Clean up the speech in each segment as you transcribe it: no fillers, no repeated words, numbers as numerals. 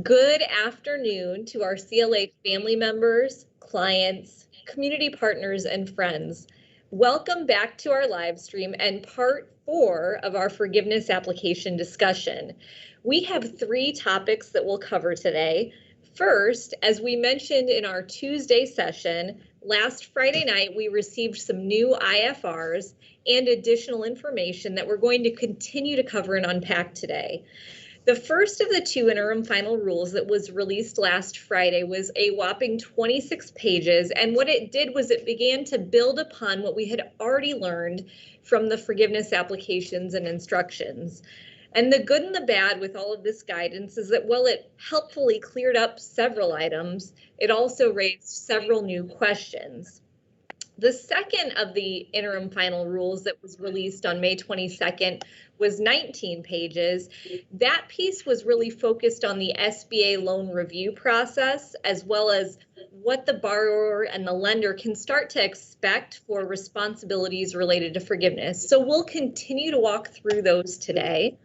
Good afternoon to our CLA family members, clients, community partners, and friends. Welcome back to our live stream and part 4 of our forgiveness application discussion. We have 3 topics that we'll cover today. First, as we mentioned in our Tuesday session, last Friday night we received some new IFRs and additional information that we're going to continue to cover and unpack today. The first of the 2 interim final rules that was released last Friday was a whopping 26 pages, and what it did was it began to build upon what we had already learned from the forgiveness applications and instructions. And the good and the bad with all of this guidance is that while it helpfully cleared up several items, it also raised several new questions. The second of the interim final rules that was released on May 22nd was 19 pages. That piece was really focused on the SBA loan review process, as well as what the borrower and the lender can start to expect for responsibilities related to forgiveness. So we'll continue to walk through those today.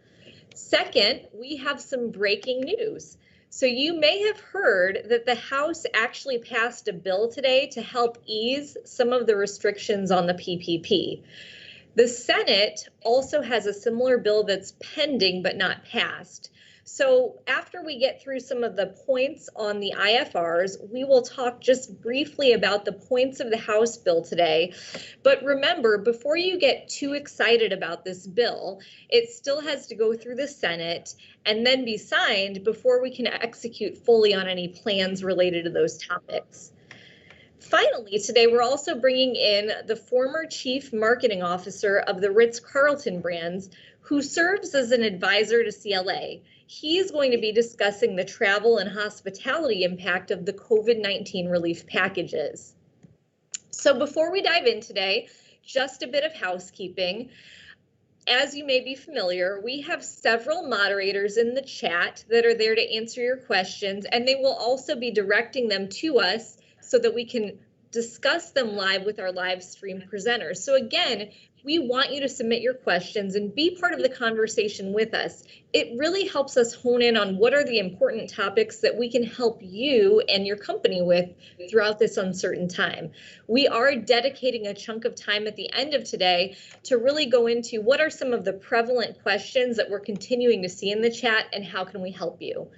Second, we have some breaking news. So you may have heard that the House actually passed a bill today to help ease some of the restrictions on the PPP. The Senate also has a similar bill that's pending but not passed. So after we get through some of the points on the IFRs, we will talk just briefly about the points of the House bill today. But remember, before you get too excited about this bill, it still has to go through the Senate and then be signed before we can execute fully on any plans related to those topics. Finally, today we're also bringing in the former Chief Marketing Officer of the Ritz-Carlton brands, who serves as an advisor to CLA. He's going to be discussing the travel and hospitality impact of the COVID-19 relief packages. So before we dive in today, just a bit of housekeeping. As you may be familiar, we have several moderators in the chat that are there to answer your questions, and they will also be directing them to us so that we can discuss them live with our live stream presenters. So again, we want you to submit your questions and be part of the conversation with us. It really helps us hone in on what are the important topics that we can help you and your company with throughout this uncertain time. We are dedicating a chunk of time at the end of today to really go into what are some of the prevalent questions that we're continuing to see in the chat and how can we help you.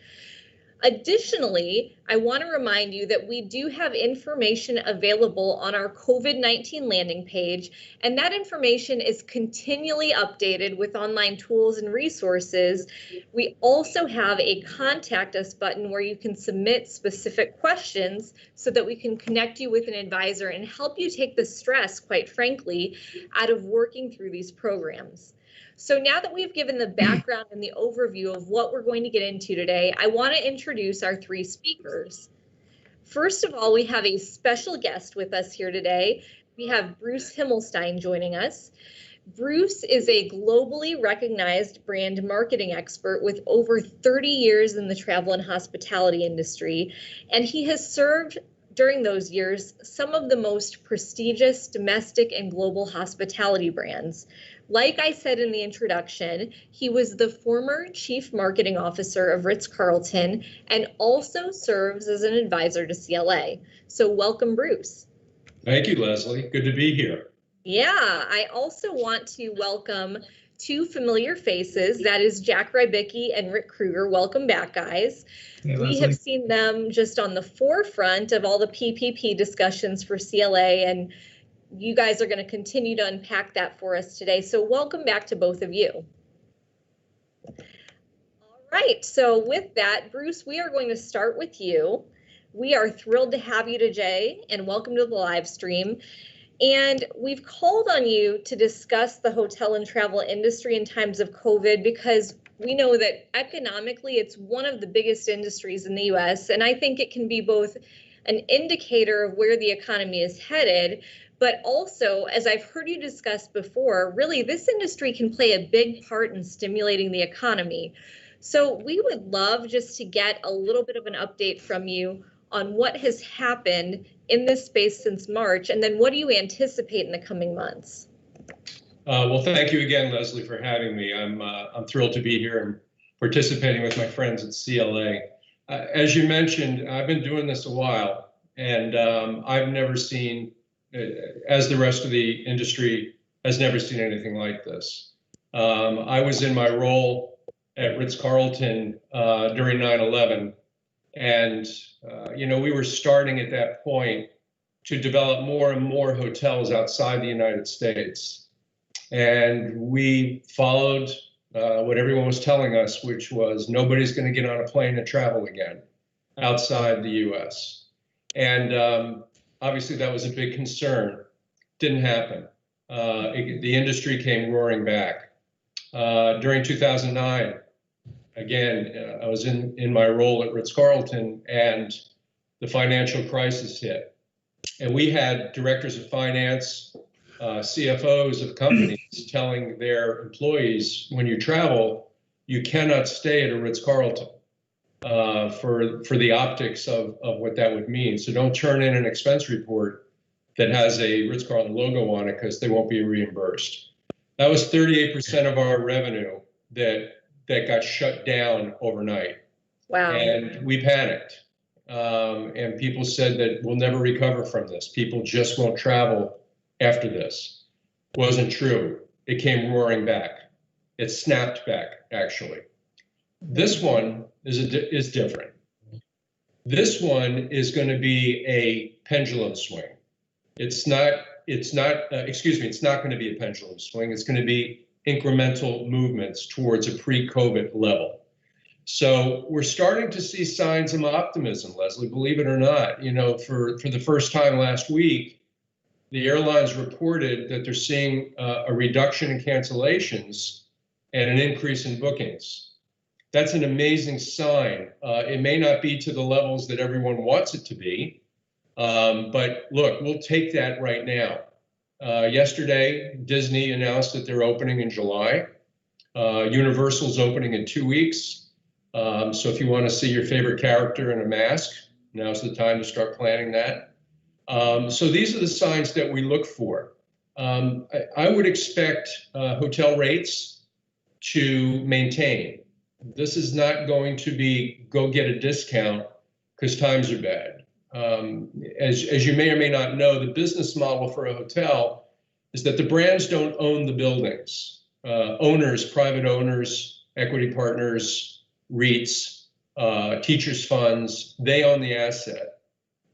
Additionally, I want to remind you that we do have information available on our COVID-19 landing page, and that information is continually updated with online tools and resources. We also have a contact us button where you can submit specific questions so that we can connect you with an advisor and help you take the stress, quite frankly, out of working through these programs. So now that we've given the background and the overview of what we're going to get into today, I want to introduce our 3 speakers. First of all, we have a special guest with us here today. We have Bruce Himmelstein joining us. Bruce is a globally recognized brand marketing expert with over 30 years in the travel and hospitality industry, and he has served during those years some of the most prestigious domestic and global hospitality brands. Like I said in the introduction, he was the former Chief Marketing Officer of Ritz-Carlton and also serves as an advisor to CLA. So welcome, Bruce. Thank you, Leslie. Good to be here. Yeah, I also want to welcome 2 familiar faces. That is Jack Rybicki and Rick Kruger. Welcome back, guys. Hey, we have seen them just on the forefront of all the PPP discussions for CLA, and you guys are going to continue to unpack that for us today. So welcome back to both of you. All right, so with that, Bruce, we are going to start with you. We are thrilled to have you today and welcome to the live stream. And we've called on you to discuss the hotel and travel industry in times of COVID because we know that economically it's one of the biggest industries in the US. And I think it can be both an indicator of where the economy is headed, but also, as I've heard you discuss before, really this industry can play a big part in stimulating the economy. So we would love just to get a little bit of an update from you on what has happened in this space since March, and then what do you anticipate in the coming months? Well, thank you again, Leslie, for having me. I'm thrilled to be here and participating with my friends at CLA. As you mentioned, I've been doing this a while, and I've never seen, as the rest of the industry has never seen anything like this. I was in my role at Ritz-Carlton during 9/11, and we were starting at that point to develop more and more hotels outside the United States. And we followed what everyone was telling us, which was nobody's going to get on a plane and travel again outside the US. And obviously that was a big concern. Didn't happen. The industry came roaring back. During 2009, again, I was in my role at Ritz-Carlton, and the financial crisis hit. And we had directors of finance, CFOs of companies telling their employees, when you travel, you cannot stay at a Ritz-Carlton for the optics of what that would mean. So don't turn in an expense report that has a Ritz-Carlton logo on it, because they won't be reimbursed. That was 38% of our revenue that got shut down overnight. Wow. And we panicked. And people said that we'll never recover from this. People just won't travel after this. Wasn't true. It came roaring back. It snapped back, actually. This one is different. This one is going to be a pendulum swing. It's not going to be a pendulum swing. It's going to be incremental movements towards a pre-COVID level. So we're starting to see signs of optimism, Leslie, believe it or not. For the first time last week, the airlines reported that they're seeing a reduction in cancellations and an increase in bookings. That's an amazing sign. It may not be to the levels that everyone wants it to be, but look, we'll take that right now. Yesterday, Disney announced that they're opening in July. Universal's opening in 2 weeks. So if you want to see your favorite character in a mask, now's the time to start planning that. So these are the signs that we look for. I would expect hotel rates to maintain. This is not going to be go get a discount because times are bad. As you may or may not know, the business model for a hotel is that the brands don't own the buildings. Owners, private owners, equity partners, REITs, teachers' funds, they own the asset.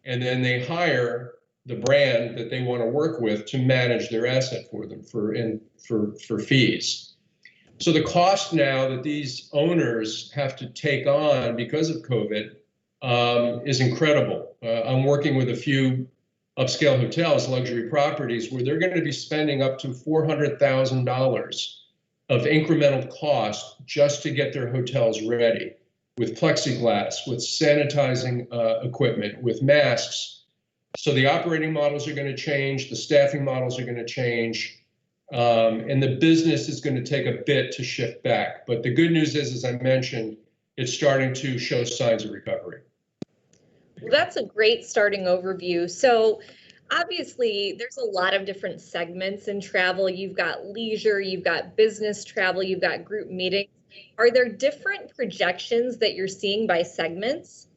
And then they hire the brand that they want to work with to manage their asset for them for fees. So the cost now that these owners have to take on because of COVID is incredible. I'm working with a few upscale hotels, luxury properties, where they're going to be spending up to $400,000 of incremental cost just to get their hotels ready, with plexiglass, with sanitizing equipment, with masks. So the operating models are going to change, the staffing models are going to change, and the business is going to take a bit to shift back. But the good news is, as I mentioned, it's starting to show signs of recovery. Well, that's a great starting overview. So obviously, there's a lot of different segments in travel. You've got leisure, you've got business travel, you've got group meetings. Are there different projections that you're seeing by segments?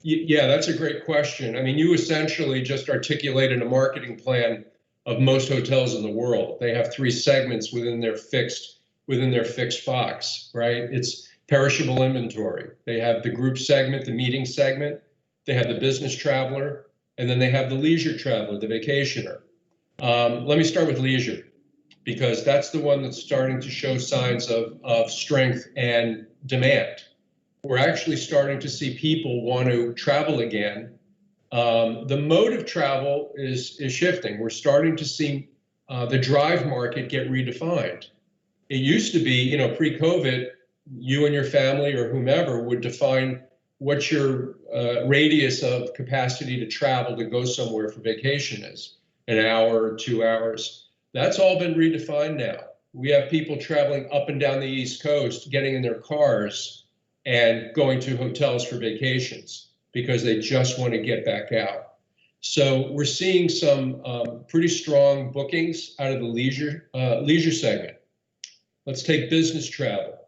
Yeah, that's a great question. I mean, you essentially just articulated a marketing plan of most hotels in the world. They have 3 segments within their fixed box, right? It's perishable inventory. They have the group segment, the meeting segment. They have the business traveler, and then they have the leisure traveler, the vacationer. Let me start with leisure, because that's the one that's starting to show signs of strength and demand. We're actually starting to see people want to travel again. The mode of travel is shifting. We're starting to see the drive market get redefined. It used to be, pre-COVID, you and your family or whomever would define what your radius of capacity to travel to go somewhere for vacation is, an hour or 2 hours. That's all been redefined now. We have people traveling up and down the East Coast, getting in their cars and going to hotels for vacations because they just want to get back out. So we're seeing some pretty strong bookings out of the leisure segment. Let's take business travel.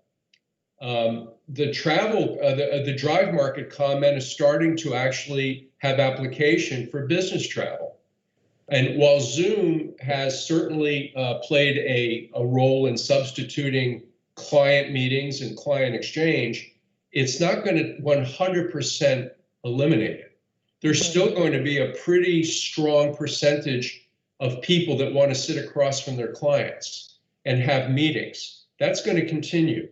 The travel, the drive market comment is starting to actually have application for business travel. And while Zoom has certainly played a role in substituting client meetings and client exchange, it's not going to 100% eliminate it. There's still going to be a pretty strong percentage of people that want to sit across from their clients and have meetings. That's going to continue.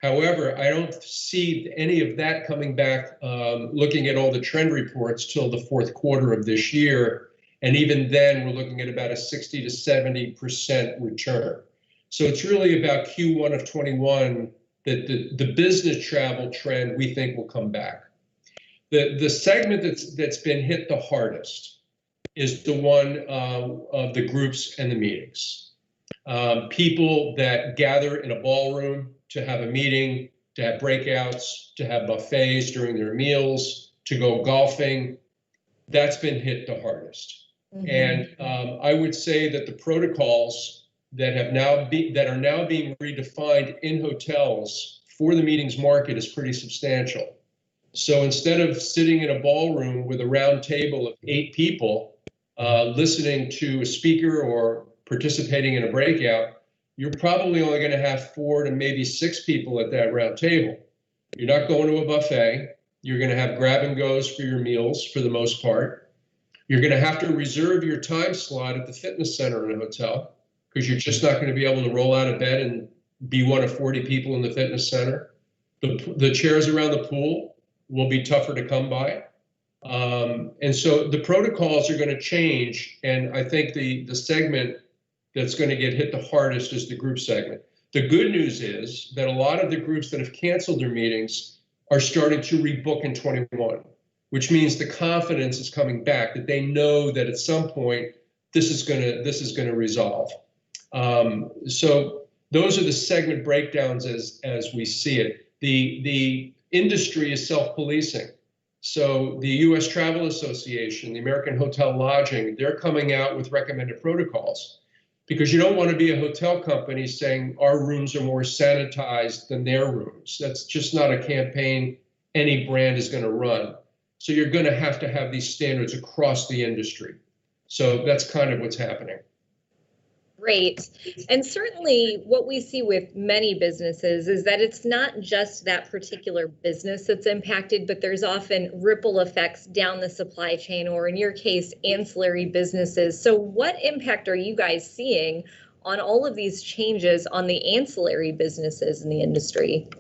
However, I don't see any of that coming back, looking at all the trend reports, till the fourth quarter of this year. And even then, we're looking at about a 60 to 70% return. So it's really about Q1 of 21 that the business travel trend we think will come back. The segment that's been hit the hardest is the one of the groups and the meetings. People that gather in a ballroom to have a meeting, to have breakouts, to have buffets during their meals, to go golfing, that's been hit the hardest. And I would say that the protocols that are now being redefined in hotels for the meetings market is pretty substantial. So instead of sitting in a ballroom with a round table of 8 people listening to a speaker or participating in a breakout, you're probably only going to have 4 to maybe 6 people at that round table. You're not going to a buffet. You're going to have grab and goes for your meals for the most part. You're going to have to reserve your time slot at the fitness center in a hotel, because you're just not going to be able to roll out of bed and be one of 40 people in the fitness center. The chairs around the pool will be tougher to come by. And so the protocols are going to change. And I think the segment that's going to get hit the hardest is the group segment. The good news is that a lot of the groups that have canceled their meetings are starting to rebook in 21, which means the confidence is coming back, that they know that at some point this is going to resolve. So those are the segment breakdowns as we see it. The industry is self-policing. So the U.S. Travel Association, the American Hotel Lodging, they're coming out with recommended protocols, because you don't want to be a hotel company saying our rooms are more sanitized than their rooms. That's just not a campaign any brand is going to run. So you're going to have these standards across the industry. So that's kind of what's happening. Great. And certainly what we see with many businesses is that it's not just that particular business that's impacted, but there's often ripple effects down the supply chain, or in your case, ancillary businesses. So what impact are you guys seeing on all of these changes on the ancillary businesses in the industry?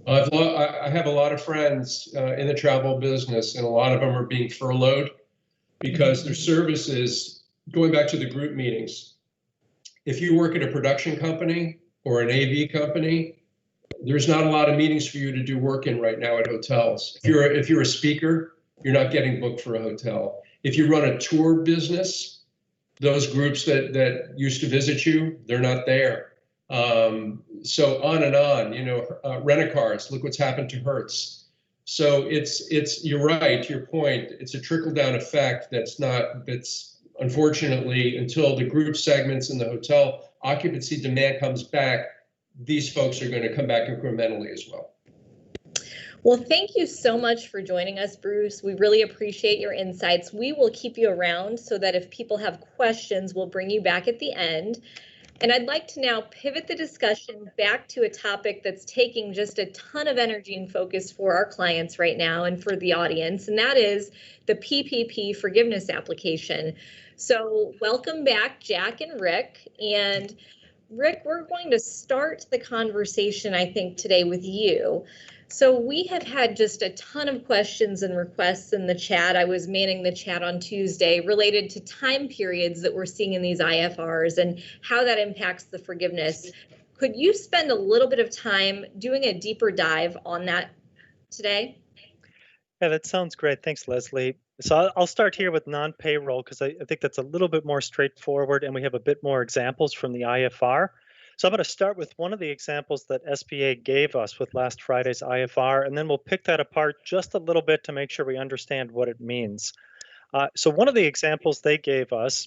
I have a lot of friends in the travel business, and a lot of them are being furloughed because their services, going back to the group meetings, if you work at a production company or an AV company, there's not a lot of meetings for you to do work in right now at hotels. If you're a speaker, you're not getting booked for a hotel. If you run a tour business, those groups that used to visit you, they're not there. So on and on, rent-a-cars, look what's happened to Hertz. So you're right, to your point, it's a trickle-down effect that's unfortunately, until the group segments in the hotel occupancy demand comes back, these folks are going to come back incrementally as well. Well, thank you so much for joining us, Bruce. We really appreciate your insights. We will keep you around so that if people have questions, we'll bring you back at the end. And I'd like to now pivot the discussion back to a topic that's taking just a ton of energy and focus for our clients right now and for the audience, and that is the PPP Forgiveness application. So welcome back, Jack and Rick. And Rick, we're going to start the conversation, I think, today with you. So we have had just a ton of questions and requests in the chat. I was manning the chat on Tuesday related to time periods that we're seeing in these IFRs and how that impacts the forgiveness. Could you spend a little bit of time doing a deeper dive on that today? Yeah, that sounds great. Thanks, Leslie. So I'll start here with non-payroll because I think that's a little bit more straightforward and we have a bit more examples from the IFR. So I'm going to start with one of the examples that SBA gave us with last Friday's IFR, and then we'll pick that apart just a little bit to make sure we understand what it means. So one of the examples they gave us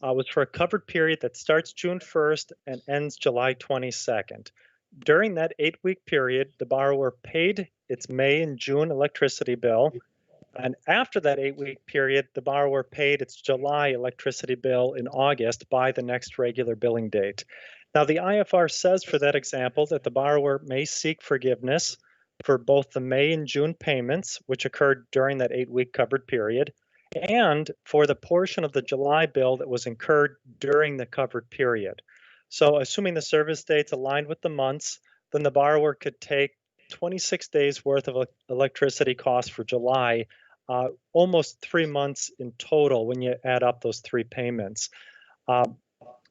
was for a covered period that starts June 1st and ends July 22nd. during that 8-week period, the borrower paid its May and June electricity bill. And after that 8-week period, the borrower paid its July electricity bill in August by the next regular billing date. Now, the IFR says for that example that the borrower may seek forgiveness for both the May and June payments, which occurred during that 8-week covered period, and for the portion of the July bill that was incurred during the covered period. So, assuming the service dates aligned with the months, then the borrower could take 26 days worth of electricity costs for July, almost 3 months in total when you add up those 3 payments.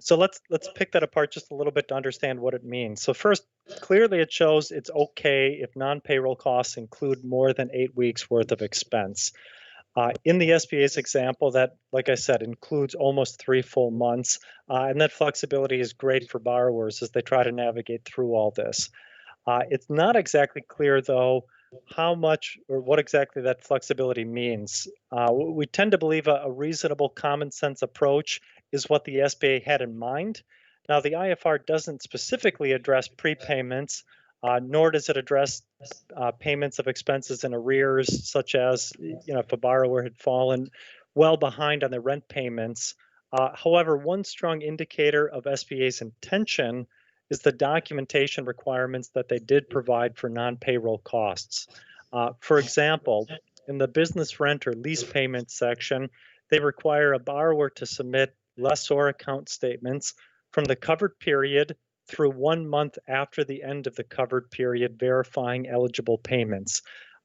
So let's pick that apart just a little bit to understand what it means. So first, clearly it shows it's okay if non-payroll costs include more than 8 weeks worth of expense. In the SBA's example, that, like I said, includes almost 3 full months, and that flexibility is great for borrowers as they try to navigate through all this. It's not exactly clear, though, how much or what exactly that flexibility means. We tend to believe a reasonable common sense approach is what the SBA had in mind. Now, the IFR doesn't specifically address prepayments, nor does it address payments of expenses in arrears, such as if a borrower had fallen well behind on their rent payments. However, one strong indicator of SBA's intention is the documentation requirements that they did provide for non-payroll costs. For example, in the business rent or lease payment section, they require a borrower to submit lessor account statements from the covered period through 1 month after the end of the covered period, verifying eligible payments.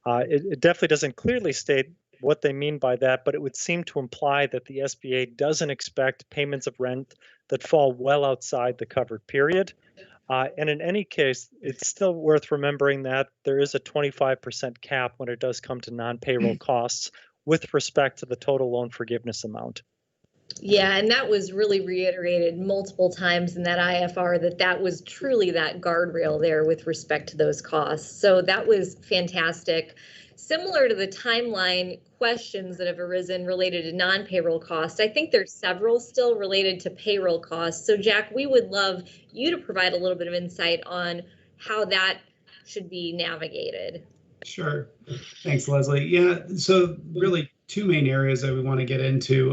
It definitely doesn't clearly state what they mean by that, but it would seem to imply that the SBA doesn't expect payments of rent that fall well outside the covered period. And in any case, it's still worth remembering that there is a 25% cap when it does come to non-payroll costs with respect to the total loan forgiveness amount. Yeah, and that was really reiterated multiple times in that IFR that was truly that guardrail there with respect to those costs. So that was fantastic. Similar to the timeline questions that have arisen related to non-payroll costs, I think there's several still related to payroll costs. So Jack, we would love you to provide a little bit of insight on how that should be navigated. Sure. Thanks, Leslie. Yeah, so really 2 main areas that we want to get into.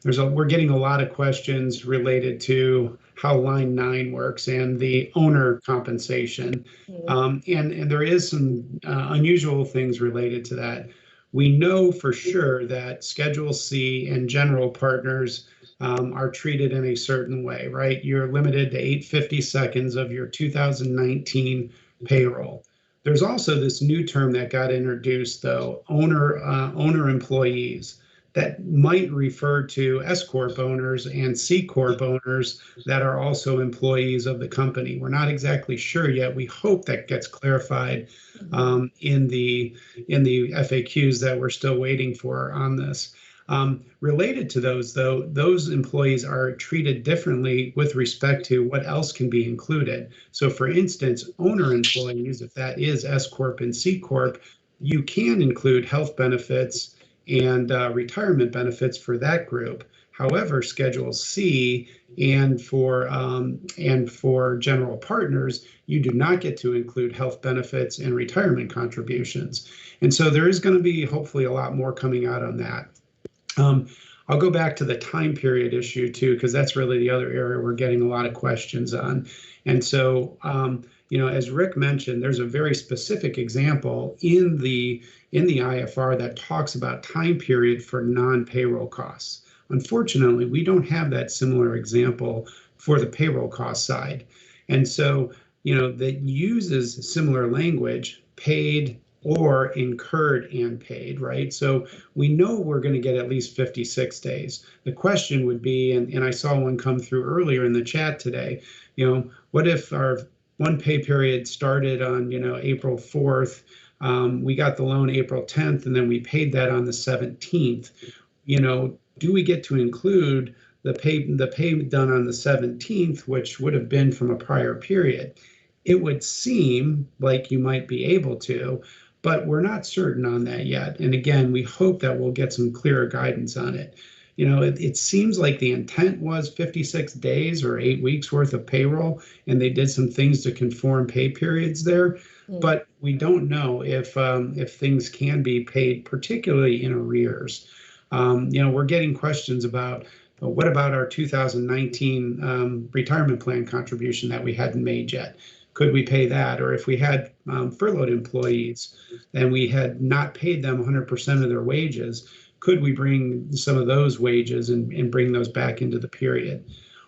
We're getting a lot of questions related to how line 9 works and the owner compensation. And there is some unusual things related to that. We know for sure that Schedule C and general partners are treated in a certain way, right? You're limited to 850 seconds of your 2019 payroll. There's also this new term that got introduced, though, owner employees, that might refer to S Corp owners and C Corp owners that are also employees of the company. We're not exactly sure yet. We hope that gets clarified in the FAQs that we're still waiting for on this. Related to those, though, those employees are treated differently with respect to what else can be included. So, for instance, owner employees, if that is S Corp and C Corp, you can include health benefits and retirement benefits for that group. However, Schedule C and for general partners, you do not get to include health benefits and retirement contributions. And so there is going to be hopefully a lot more coming out on that. I'll go back to the time period issue too, because that's really the other area we're getting a lot of questions on. And so, as Rick mentioned, there's a very specific example in the IFR that talks about time period for non-payroll costs. Unfortunately, we don't have that similar example for the payroll cost side. And so, that uses similar language, paid or incurred and paid, right? So we know we're going to get at least 56 days. The question would be, and I saw one come through earlier in the chat today, what if our one pay period started on, April 4th, we got the loan April 10th, and then we paid that on the 17th. Do we get to include the pay done on the 17th, which would have been from a prior period? It would seem like you might be able to, but we're not certain on that yet. And again, we hope that we'll get some clearer guidance on it. it seems like the intent was 56 days or 8 weeks worth of payroll, and they did some things to conform pay periods there. But we don't know if things can be paid, particularly in arrears. We're getting questions about what about our 2019 retirement plan contribution that we hadn't made yet? Could we pay that? Or if we had furloughed employees and we had not paid them 100% of their wages, could we bring some of those wages and bring those back into the period?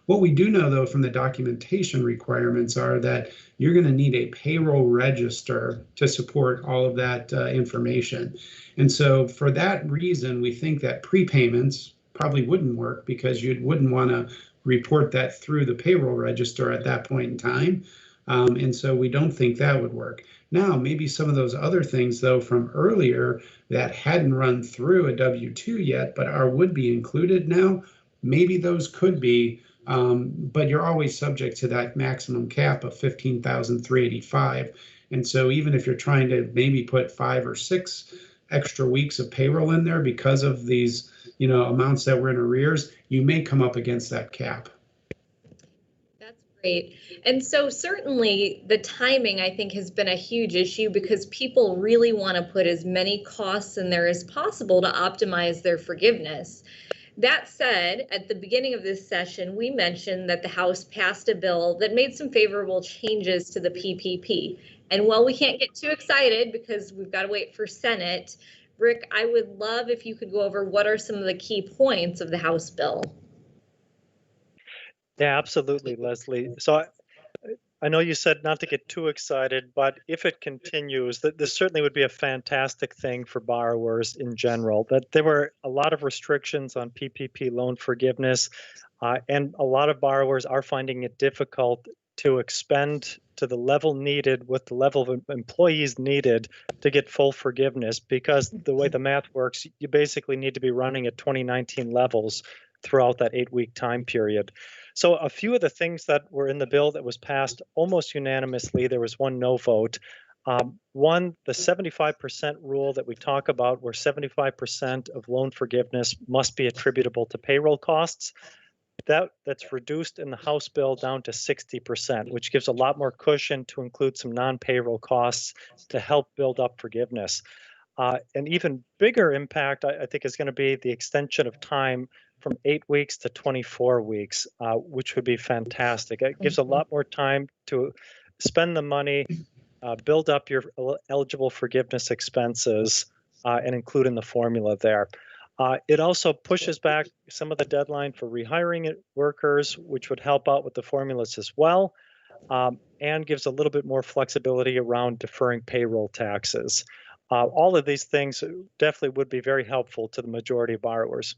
What we do know, though, from the documentation requirements are that you're going to need a payroll register to support all of that information. And so for that reason, we think that prepayments probably wouldn't work because you wouldn't want to report that through the payroll register at that point in time. And so we don't think that would work. Now, maybe some of those other things, though, from earlier that hadn't run through a W-2 yet, but would be included now, maybe those could be, but you're always subject to that maximum cap of $15,385. And so even if you're trying to maybe put 5 or 6 extra weeks of payroll in there because of these, amounts that were in arrears, you may come up against that cap. Great. And so certainly the timing, I think, has been a huge issue because people really want to put as many costs in there as possible to optimize their forgiveness. That said, at the beginning of this session, we mentioned that the House passed a bill that made some favorable changes to the PPP. And while we can't get too excited because we've got to wait for Senate, Rick, I would love if you could go over what are some of the key points of the House bill. Yeah, absolutely, Leslie. So I know you said not to get too excited, but if it continues, this certainly would be a fantastic thing for borrowers in general. That there were a lot of restrictions on PPP loan forgiveness, and a lot of borrowers are finding it difficult to expend to the level needed with the level of employees needed to get full forgiveness, because the way the math works, you basically need to be running at 2019 levels throughout that 8-week time period. So a few of the things that were in the bill that was passed almost unanimously, there was one no vote. One, the 75% rule that we talk about, where 75% of loan forgiveness must be attributable to payroll costs. That's reduced in the House bill down to 60%, which gives a lot more cushion to include some non-payroll costs to help build up forgiveness. An even bigger impact, I think, is going to be the extension of time from 8 weeks to 24 weeks, which would be fantastic. It gives a lot more time to spend the money, build up your eligible forgiveness expenses, and include in the formula there. It also pushes back some of the deadline for rehiring workers, which would help out with the formulas as well, and gives a little bit more flexibility around deferring payroll taxes. All of these things definitely would be very helpful to the majority of borrowers.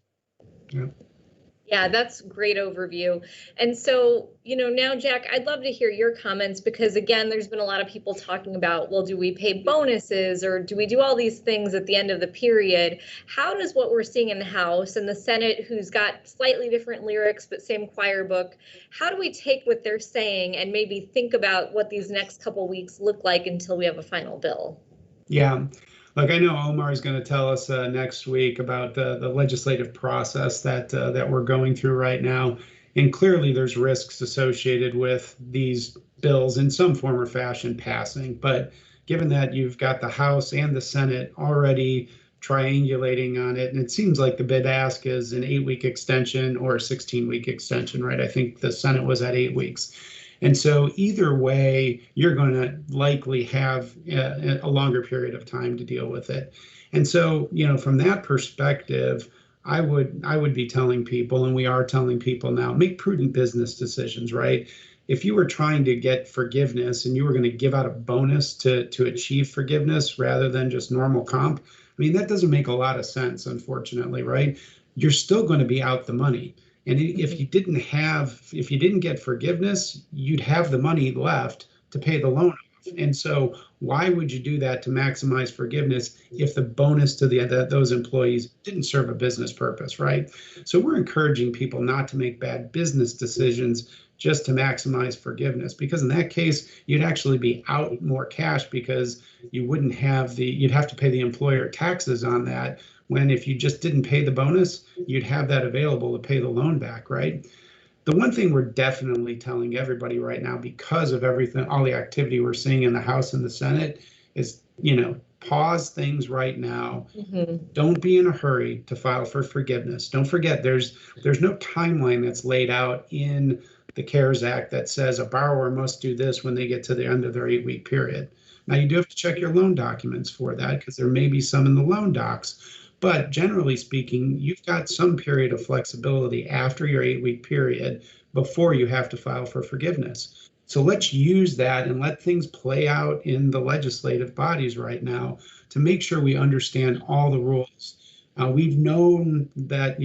Yeah, that's a great overview. And so, now, Jack, I'd love to hear your comments because, again, there's been a lot of people talking about, well, do we pay bonuses or do we do all these things at the end of the period? How does what we're seeing in the House and the Senate, who's got slightly different lyrics but same choir book, how do we take what they're saying and maybe think about what these next couple weeks look like until we have a final bill? Yeah. Look, I know Omar is going to tell us next week about the legislative process that we're going through right now. And clearly there's risks associated with these bills in some form or fashion passing. But given that you've got the House and the Senate already triangulating on it, and it seems like the bid ask is an 8-week extension or a 16-week extension, right? I think the Senate was at 8 weeks. And so either way, you're going to likely have a longer period of time to deal with it. And so, from that perspective, I would be telling people, and we are telling people now, make prudent business decisions, right? If you were trying to get forgiveness and you were going to give out a bonus to achieve forgiveness rather than just normal comp, that doesn't make a lot of sense, unfortunately, right? You're still going to be out the money. And if you didn't get forgiveness, you'd have the money left to pay the loan off. And so why would you do that to maximize forgiveness if the bonus to those employees didn't serve a business purpose, right? So we're encouraging people not to make bad business decisions just to maximize forgiveness, because in that case, you'd actually be out more cash because you'd have to pay the employer taxes on that, when if you just didn't pay the bonus, you'd have that available to pay the loan back, right? The one thing we're definitely telling everybody right now, because of everything, all the activity we're seeing in the House and the Senate, is, pause things right now. Don't be in a hurry to file for forgiveness. Don't forget, there's no timeline that's laid out in the CARES Act that says a borrower must do this when they get to the end of their 8-week period. Now, you do have to check your loan documents for that, because there may be some in the loan docs. But generally speaking, you've got some period of flexibility after your 8-week period before you have to file for forgiveness. So let's use that and let things play out in the legislative bodies right now to make sure we understand all the rules. We've known that,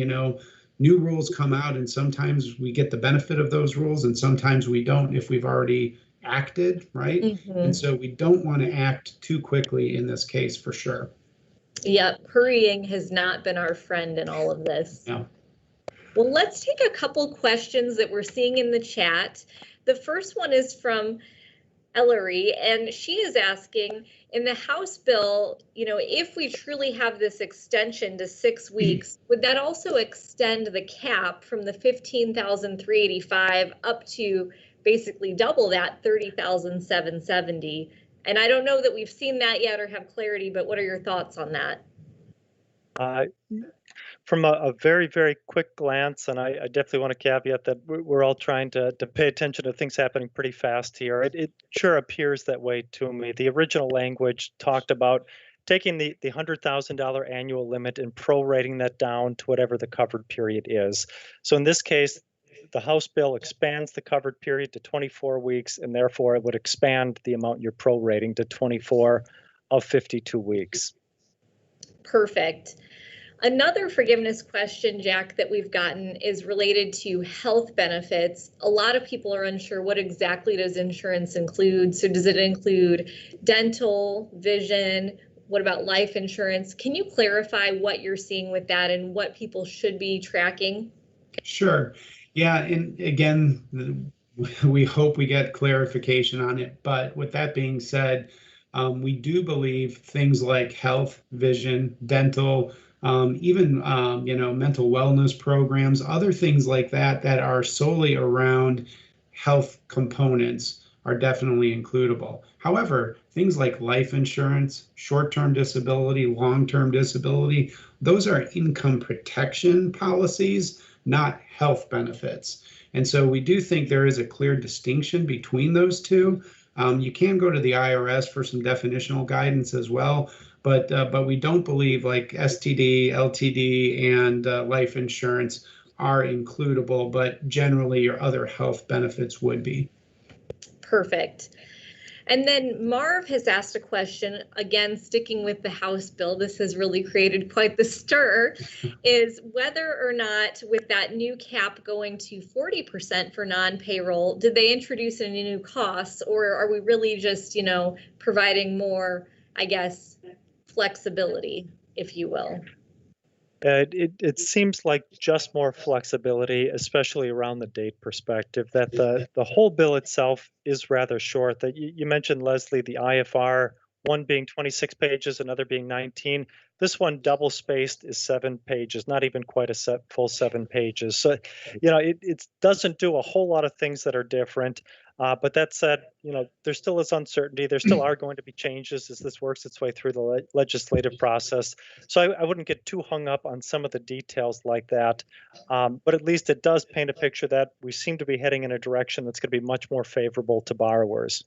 new rules come out, and sometimes we get the benefit of those rules and sometimes we don't if we've already acted, right? And so we don't want to act too quickly in this case, for sure. Yep, hurrying has not been our friend in all of this. No. Well, let's take a couple questions that we're seeing in the chat. The first one is from Ellery, and she is asking, in the House bill, if we truly have this extension to 6 weeks, would that also extend the cap from the $15,385 up to basically double that, $30,770? And I don't know that we've seen that yet or have clarity, but what are your thoughts on that? From a very, very quick glance, and I definitely want to caveat that we're all trying to pay attention to things happening pretty fast here. It sure appears that way to me. The original language talked about taking the $100,000 annual limit and prorating that down to whatever the covered period is. So in this case, the House bill expands the covered period to 24 weeks, and therefore it would expand the amount you're prorating to 24 of 52 weeks. Perfect. Another forgiveness question, Jack, that we've gotten is related to health benefits. A lot of people are unsure, what exactly does insurance include? So does it include dental, vision? What about life insurance? Can you clarify what you're seeing with that and what people should be tracking? Sure. Yeah, and again, we hope we get clarification on it. But with that being said, we do believe things like health, vision, dental, even mental wellness programs, other things like that are solely around health components are definitely includable. However, things like life insurance, short-term disability, long-term disability, those are income protection policies, not health benefits. And so we do think there is a clear distinction between those two. You can go to the IRS for some definitional guidance as well, but we don't believe like STD, LTD, and life insurance are includable, but generally your other health benefits would be. Perfect. And then Marv has asked a question, again, sticking with the House bill. This has really created quite the stir, is whether or not with that new cap going to 40% for non-payroll, did they introduce any new costs, or are we really just, providing more, I guess, flexibility, if you will? It seems like just more flexibility, especially around the date perspective, that the whole bill itself is rather short. That you mentioned, Leslie, the IFR, one being 26 pages, another being 19. This one double spaced is 7 pages, not even quite a full 7 pages. So, it doesn't do a whole lot of things that are different. But that said, there still is uncertainty. There still are going to be changes as this works its way through the legislative process. So I wouldn't get too hung up on some of the details like that. But at least it does paint a picture that we seem to be heading in a direction that's going to be much more favorable to borrowers.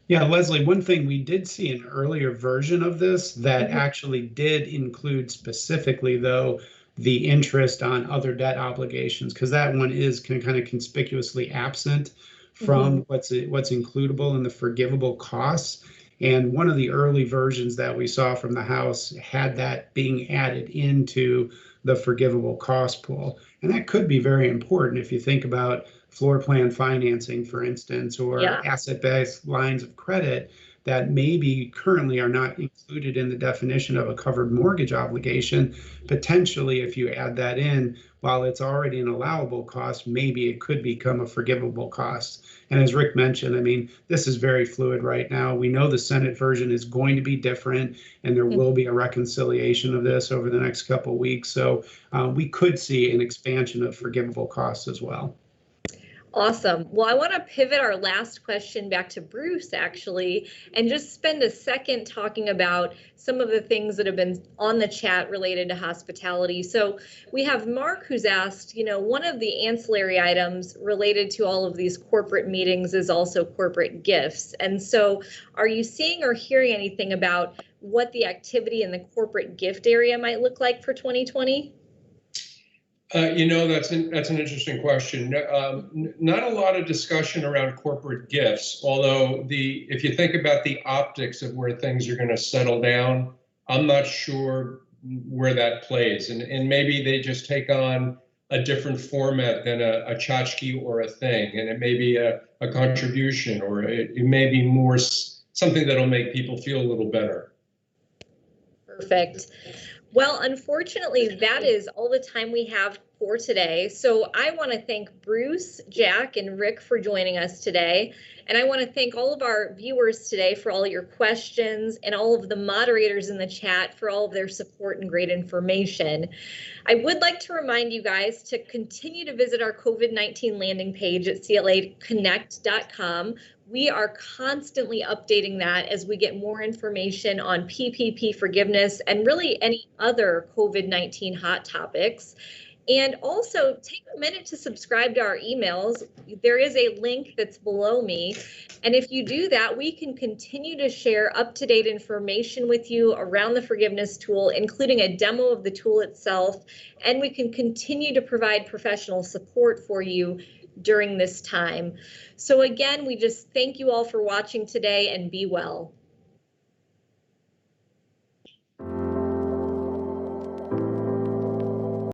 Yeah, Leslie, one thing we did see an earlier version of this that actually did include specifically, though, the interest on other debt obligations, because that one is kind of conspicuously absent from what's includable in the forgivable costs. And one of the early versions that we saw from the House had that being added into the forgivable cost pool. And that could be very important if you think about floor plan financing, for instance, or Yeah. asset-based lines of credit that maybe currently are not included in the definition of a covered mortgage obligation. Potentially, if you add that in, while it's already an allowable cost, maybe it could become a forgivable cost. And as Rick mentioned, I mean, this is very fluid right now. We know the Senate version is going to be different, and there will be a reconciliation of this over the next couple of weeks. So we could see an expansion of forgivable costs as well. Awesome. Well, I want to pivot our last question back to Bruce, actually, and just spend a second talking about some of the things that have been on the chat related to hospitality. So we have Mark who's asked, one of the ancillary items related to all of these corporate meetings is also corporate gifts. And so are you seeing or hearing anything about what the activity in the corporate gift area might look like for 2020? That's an interesting question. Not a lot of discussion around corporate gifts, although if you think about the optics of where things are going to settle down, I'm not sure where that plays. And maybe they just take on a different format than a tchotchke or a thing. And it may be a contribution, or it may be more something that'll make people feel a little better. Perfect. Well, unfortunately, that is all the time we have for today. So I want to thank Bruce, Jack, and Rick for joining us today. And I want to thank all of our viewers today for all your questions, and all of the moderators in the chat for all of their support and great information. I would like to remind you guys to continue to visit our COVID-19 landing page at claconnect.com. We are constantly updating that as we get more information on PPP forgiveness and really any other COVID-19 hot topics. And also take a minute to subscribe to our emails. There is a link that's below me. And if you do that, we can continue to share up-to-date information with you around the forgiveness tool, including a demo of the tool itself. And we can continue to provide professional support for you during this time. So again, we just thank you all for watching today, and be well.